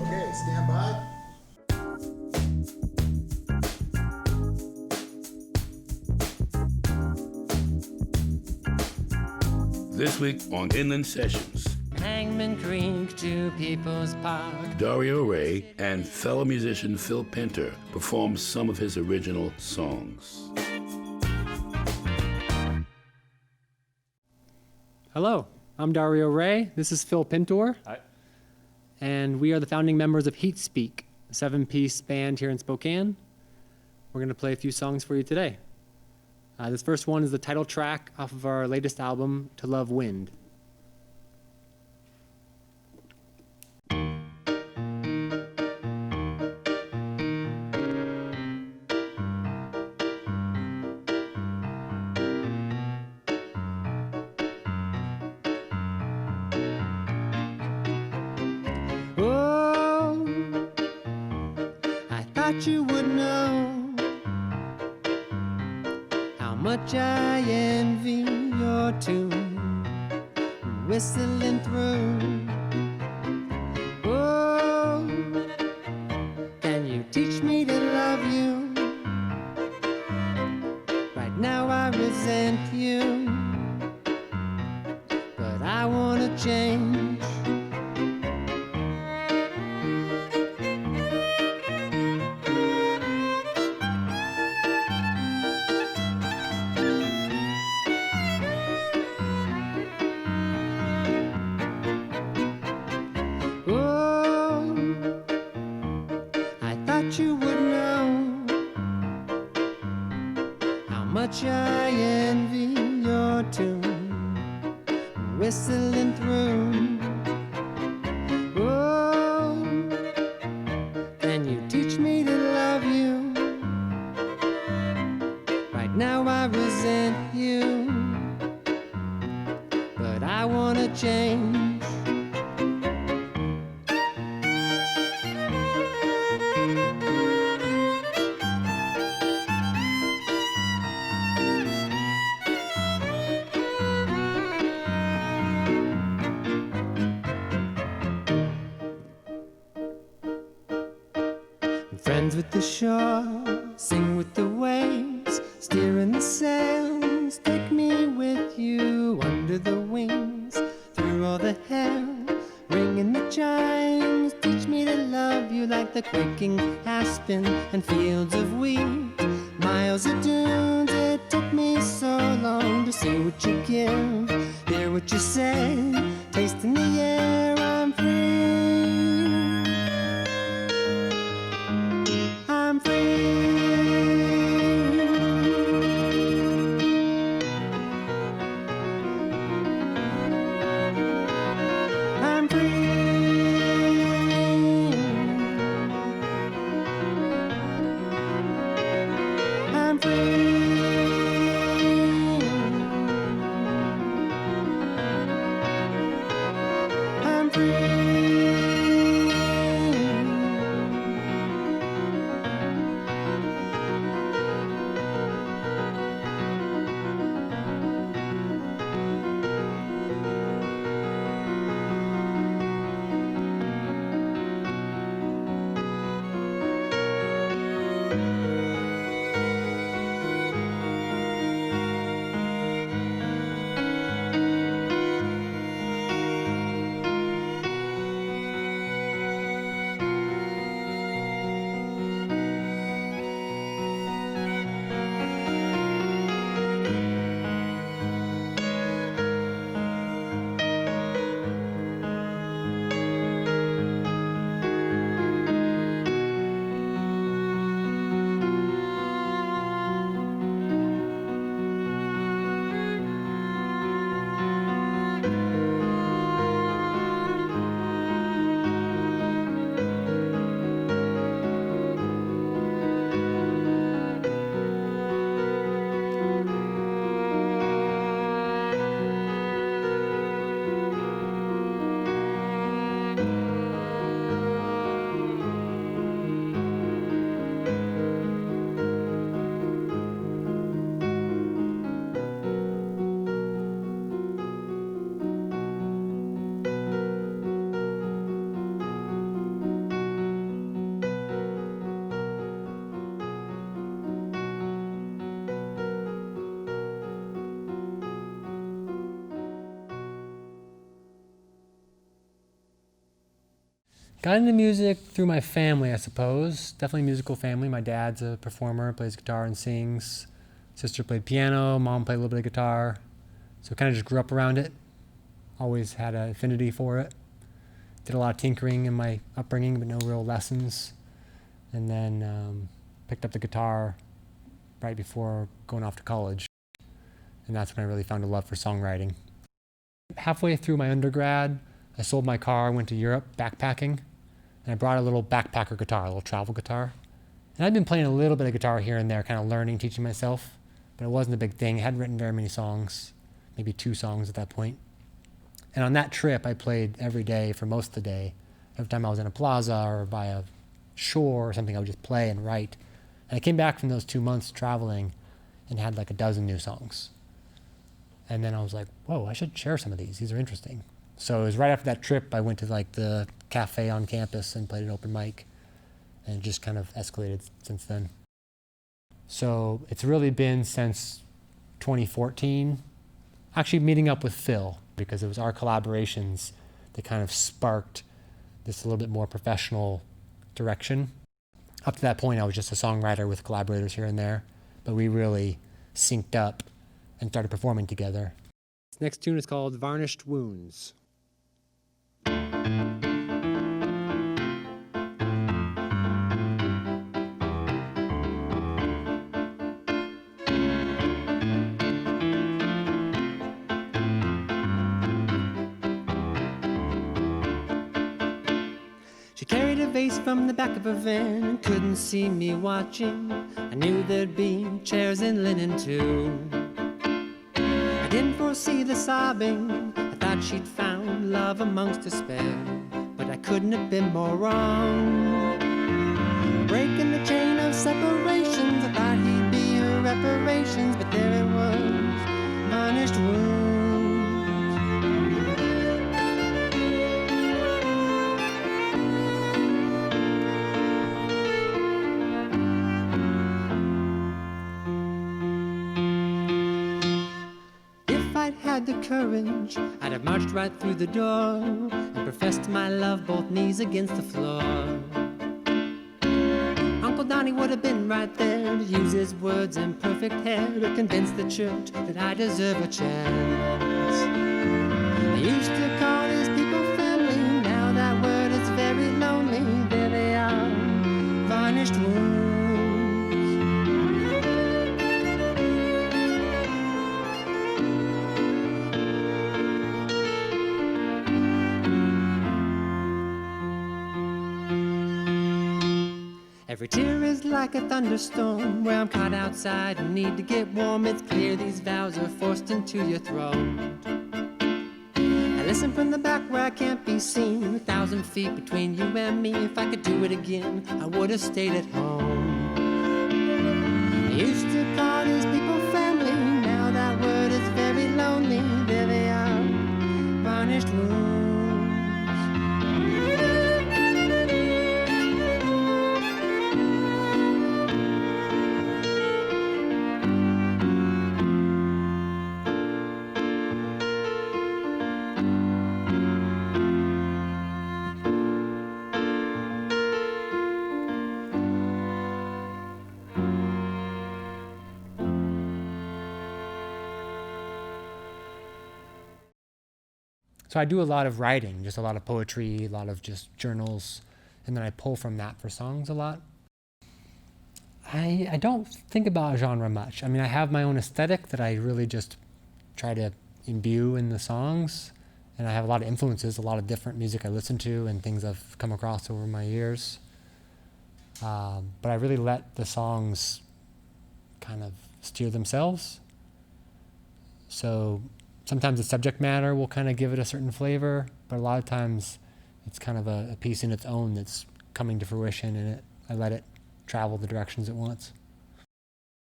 Okay, stand by. This week on Inland Sessions, Hangman Creek to People's Park. Dario Re and fellow musician Phil Pintor perform some of his original songs. Hello, I'm Dario Re. This is Phil Pintor. Hi. And we are the founding members of Heat Speak, a 7-piece band here in Spokane. We're going to play a few songs for you today. This first one is the title track off of our latest album, To Love Wind. Oh, I thought you would know how much I envy your tune, whistling through. Oh, can you teach me to love you? Right now I resent you, but I wanna change. You would know how much I envy your tune, whistling through. Oh, can you teach me to love you? Right now I resent you, but I wanna change. Friends with the shore, sing with the waves, steering the sails, take me with you under the wings, through all the hell, ringing the chimes, teach me to love you like the quaking aspen and fields of wheat, miles of dunes. It took me so long to see what you give, hear what you say, taste in the air, I'm free. I'm free. I'm free. I'm free. I'm free. Got into music through my family, I suppose. Definitely a musical family. My dad's a performer, plays guitar and sings. Sister played piano, mom played a little bit of guitar. So kind of just grew up around it. Always had an affinity for it. Did a lot of tinkering in my upbringing, but no real lessons. And then picked up the guitar right before going off to college. And that's when I really found a love for songwriting. Halfway through my undergrad, I sold my car, went to Europe backpacking, and I brought a little backpacker guitar, a little travel guitar. And I'd been playing a little bit of guitar here and there, kind of learning, teaching myself, but it wasn't a big thing. I hadn't written very many songs, maybe 2 songs at that point. And on that trip, I played every day for most of the day. Every time I was in a plaza or by a shore or something, I would just play and write. And I came back from those 2 months traveling and had like a dozen new songs. And then I was like, whoa, I should share some of these. These are interesting. So it was right after that trip, I went to like the cafe on campus and played an open mic, and it just kind of escalated since then. So it's really been since 2014, actually meeting up with Phil, because it was our collaborations that kind of sparked this a little bit more professional direction. Up to that point, I was just a songwriter with collaborators here and there, but we really synced up and started performing together. This next tune is called Varnished Wounds. She carried a vase from the back of her van and couldn't see me watching. I knew there'd be chairs and linen too. I didn't foresee the sobbing. I thought she'd found love amongst despair, but I couldn't have been more wrong. Breaking the chain of separations, I thought he'd be her reparations, but there it was, varnished wounds. Had the courage, I'd have marched right through the door and professed my love, both knees against the floor. Uncle Donnie would have been right there to use his words and perfect hair to convince the church that I deserve a chance. They used to call these people family, now that word is very lonely. There they are, varnished wounds. Every tear is like a thunderstorm where I'm caught outside and need to get warm. It's clear these vows are forced into your throat. I listen from the back where I can't be seen, 1,000 feet between you and me. If I could do it again, I would have stayed at home. I used to call these people family, now that word is very lonely. There they are, varnished wounds. So I do a lot of writing, just a lot of poetry, a lot of just journals, and then I pull from that for songs a lot. I don't think about genre much. I mean, I have my own aesthetic that I really just try to imbue in the songs, and I have a lot of influences, a lot of different music I listen to and things I've come across over my years. But I really let the songs kind of steer themselves. So sometimes the subject matter will kind of give it a certain flavor, but a lot of times it's kind of a piece in its own that's coming to fruition, and I let it travel the directions it wants.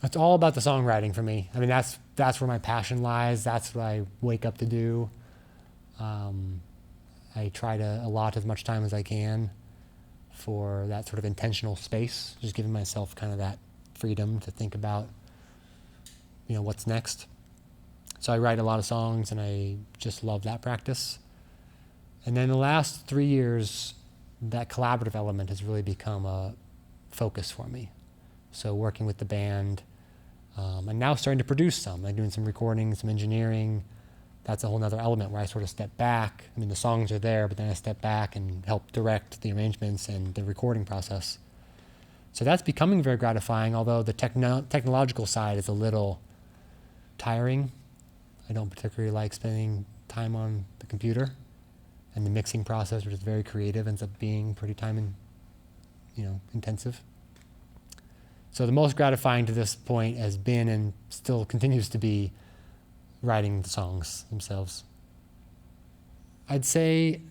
It's all about the songwriting for me. I mean, that's where my passion lies. That's what I wake up to do. I try to allot as much time as I can for that sort of intentional space, just giving myself kind of that freedom to think about, what's next. So I write a lot of songs, and I just love that practice. And then the last 3 years, that collaborative element has really become a focus for me. So working with the band, and now starting to produce some, like doing some recording, some engineering. That's a whole other element where I sort of step back. I mean, the songs are there, but then I step back and help direct the arrangements and the recording process. So that's becoming very gratifying, although the technological side is a little tiring. I don't particularly like spending time on the computer, and the mixing process, which is very creative, ends up being pretty intensive. So the most gratifying to this point has been, and still continues to be, writing the songs themselves. I'd say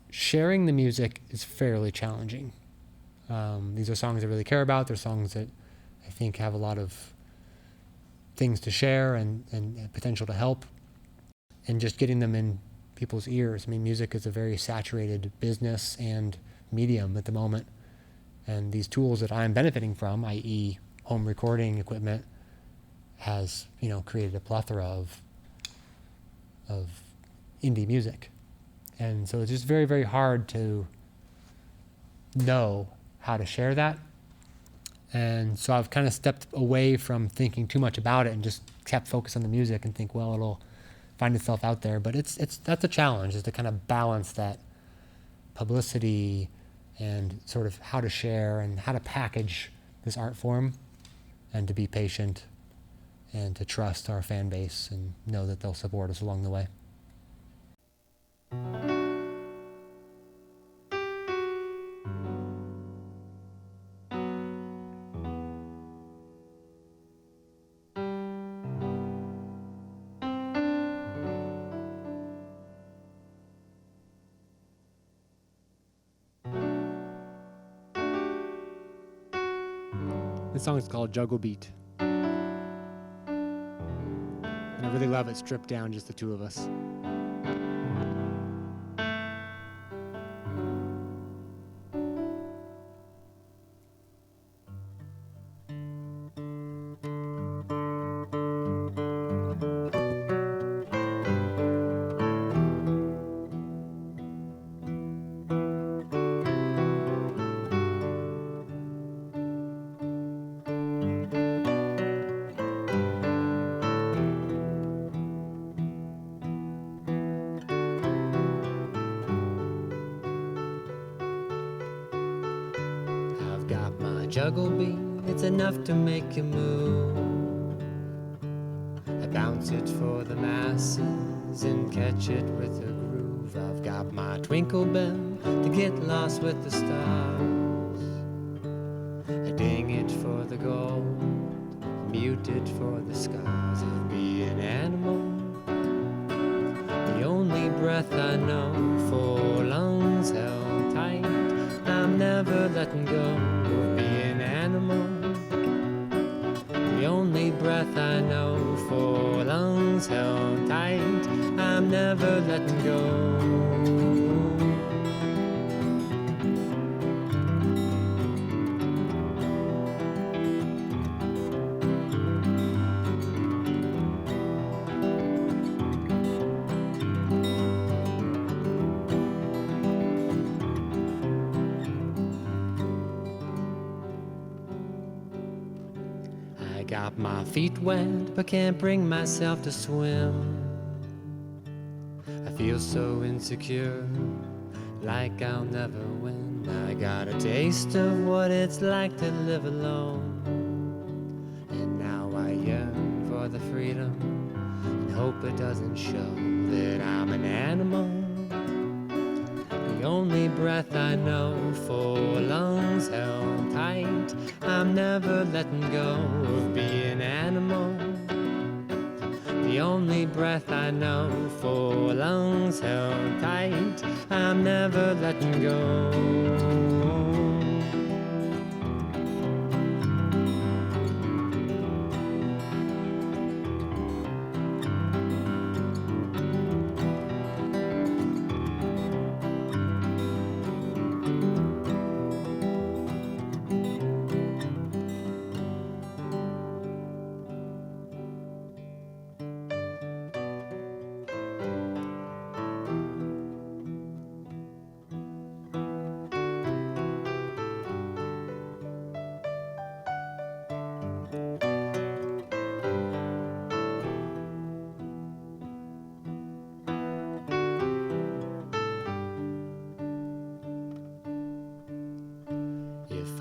sharing the music is fairly challenging. These are songs I really care about. They're songs that I think have a lot of things to share and potential to help. And just getting them in people's ears. I mean, music is a very saturated business and medium at the moment. And these tools that I'm benefiting from, i.e. home recording equipment, has, created a plethora of indie music. And so it's just very, very hard to know how to share that. And so I've kind of stepped away from thinking too much about it and just kept focused on the music and think, well, it'll find itself out there. But that's a challenge, is to kind of balance that publicity and sort of how to share and how to package this art form, and to be patient and to trust our fan base and know that they'll support us along the way. This song is called Juggle Beat. And I really love it stripped down, just the two of us. Juggle beat, it's enough to make you move. I bounce it for the masses and catch it with a groove. I've got my twinkle bell to get lost with the stars. I ding it for the gold, mute it for the scars of being animal. The only breath I know, for lungs held tight. I'm never letting go of being animal. The only breath I know, for lungs held tight. I'm never letting go. Got my feet wet, but can't bring myself to swim. I feel so insecure, like I'll never win. I got a taste of what it's like to live alone, and now I yearn for the freedom and hope it doesn't show that I'm an animal. The only breath I know, for lungs held tight. I'm never letting go of being animal. The only breath I know, for lungs held tight. I'm never letting go.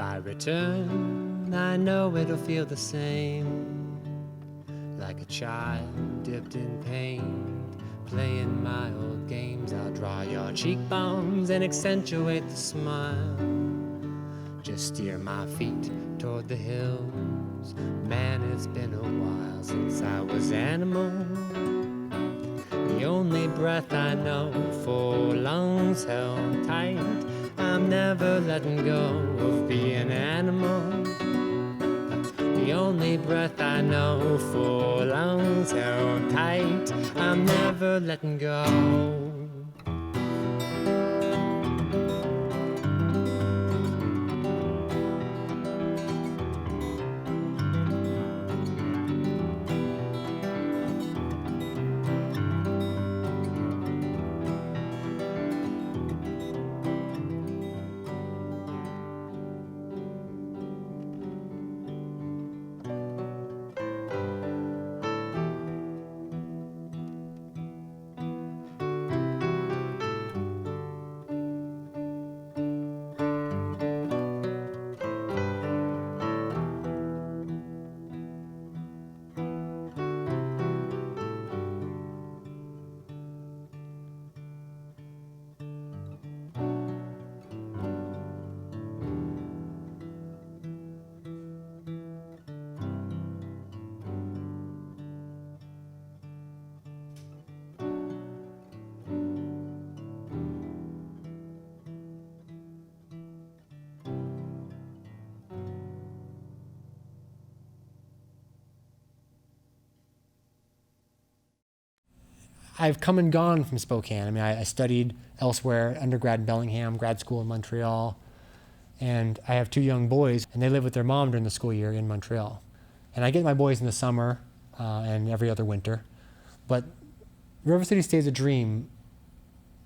I return, I know it'll feel the same, like a child dipped in pain, playing my old games. I'll draw your cheekbones and accentuate the smile. Just steer my feet toward the hills. Man, it's been a while since I was animal. The only breath I know, 4 lungs held tight. I'm never letting go of being animal. The only breath I know, 4 lungs held tight. I'm never letting go. I've come and gone from Spokane. I mean, I studied elsewhere, undergrad in Bellingham, grad school in Montreal, and I have 2 young boys, and they live with their mom during the school year in Montreal. And I get my boys in the summer and every other winter, but River City Stays a Dream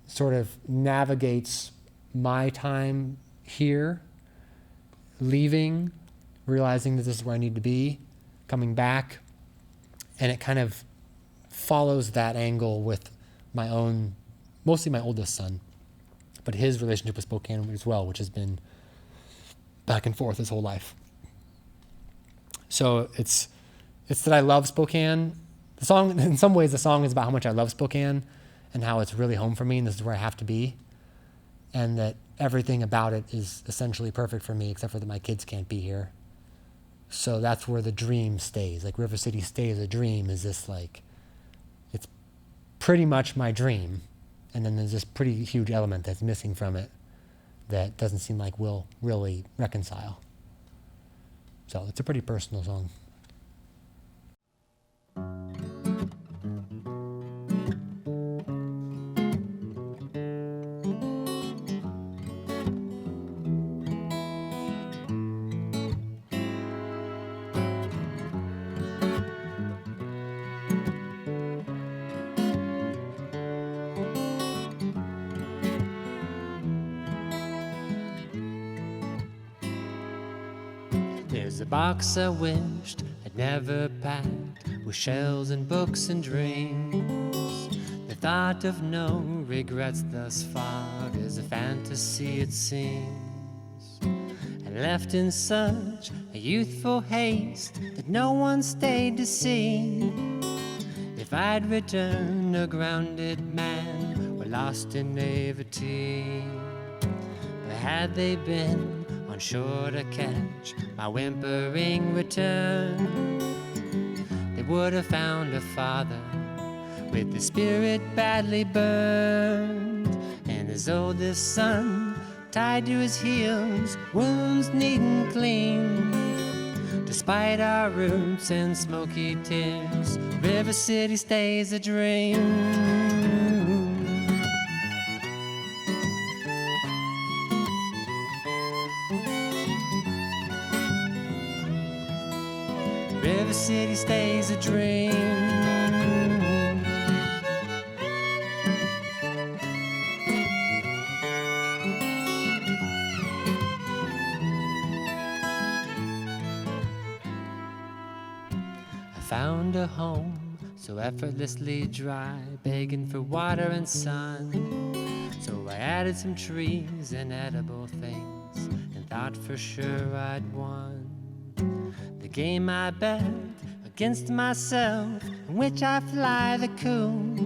sort of navigates my time here, leaving, realizing that this is where I need to be, coming back, and it kind of follows that angle with my own, mostly my oldest son, but his relationship with Spokane as well, which has been back and forth his whole life. So it's that I love Spokane. The song, in some ways, the song is about how much I love Spokane and how it's really home for me and this is where I have to be, and that everything about it is essentially perfect for me except for that my kids can't be here. So that's where the dream stays. Like River City Stays a Dream is this like, it's pretty much my dream, and then there's this pretty huge element that's missing from it that doesn't seem like we'll really reconcile. So it's a pretty personal song. There's a box I wished I'd never packed with shells and books and dreams. The thought of no regrets thus far is a fantasy, it seems, and left in such a youthful haste that no one stayed to see if I'd return a grounded man or lost in naivety. But had they been sure to catch my whimpering return, they would have found a father with the spirit badly burned, and his oldest son tied to his heels, wounds neat and clean. Despite our roots and smoky tears, River City stays a dream. River City stays a dream. I found a home so effortlessly dry, begging for water and sun. So I added some trees and edible things, and thought for sure I'd won. The game I bet against myself, in which I fly the coon,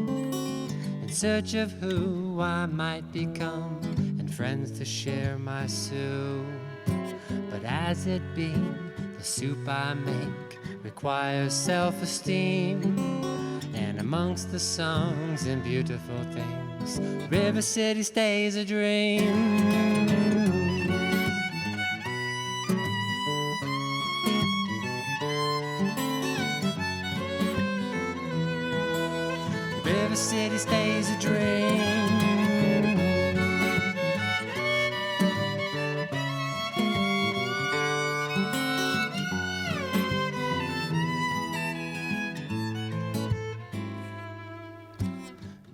in search of who I might become, and friends to share my soup. But as it be, the soup I make requires self-esteem, and amongst the songs and beautiful things, River City stays a dream. River City stays a dream.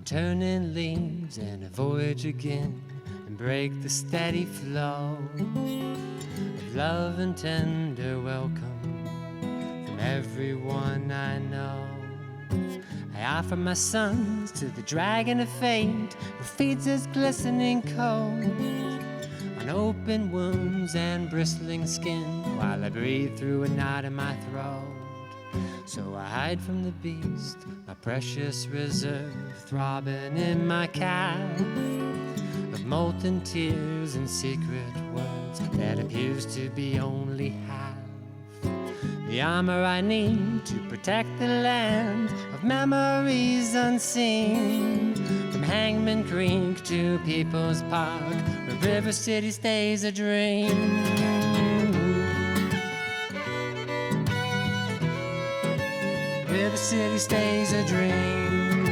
Turning leaves and a voyage again, and break the steady flow of love and tender welcome from everyone I know. I offer my sons to the dragon of fate, who feeds his glistening coat on open wounds and bristling skin, while I breathe through a knot in my throat. So I hide from the beast, my precious reserve, throbbing in my calf of molten tears and secret words that appears to be only half the armor I need to protect the land of memories unseen. From Hangman Creek to People's Park, where River City stays a dream. River City stays a dream.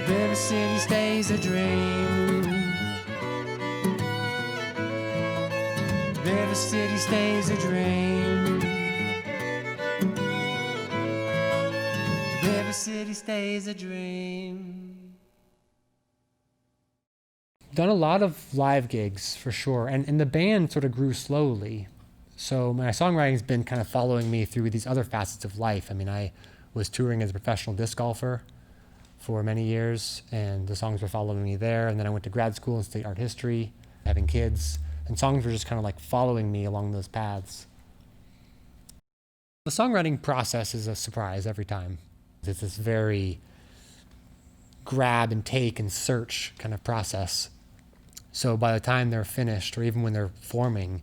River City stays a dream. River City stays a dream. River City stays a dream. Done a lot of live gigs for sure, and the band sort of grew slowly. So my songwriting's been kind of following me through these other facets of life. I mean, I was touring as a professional disc golfer for many years, and the songs were following me there. And then I went to grad school and studied art history, having kids, and songs were just kind of like following me along those paths. The songwriting process is a surprise every time. It's this very grab and take and search kind of process. So by the time they're finished, or even when they're forming,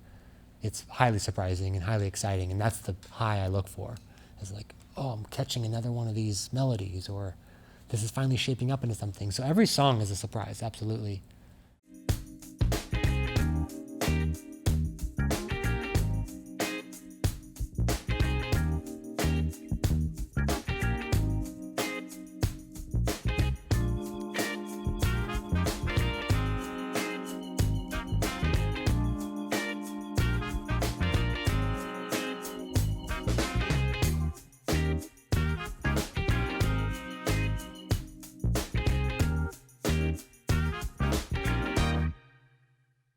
it's highly surprising and highly exciting, and that's the high I look for. It's like, oh, I'm catching another one of these melodies, or this is finally shaping up into something. So every song is a surprise, absolutely.